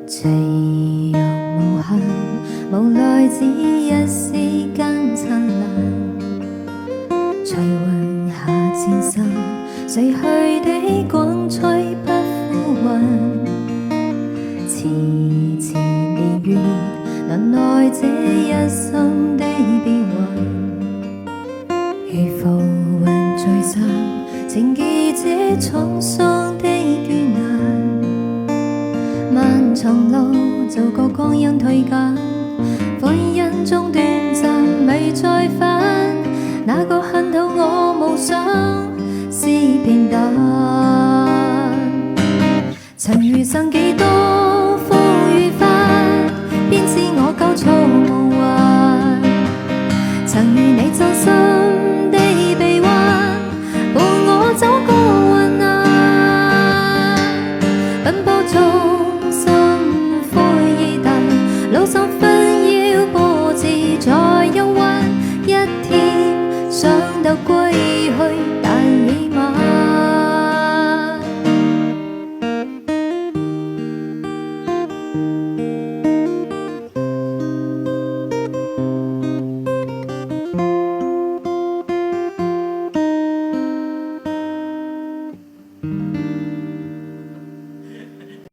斜陽無限，無奈只一絲間燦爛。隨雲下漸散，逝去的光吹不呼喚。遲遲年月，難耐這一生的變幻。如浮雲聚散，情記這滄桑的倦顏。漫長路走過光陰退減，歡欣中短暫未再返。那個恨透我夢想是平淡。曾遇上幾多風雨翻，編織我舊草夢幻。曾與你走失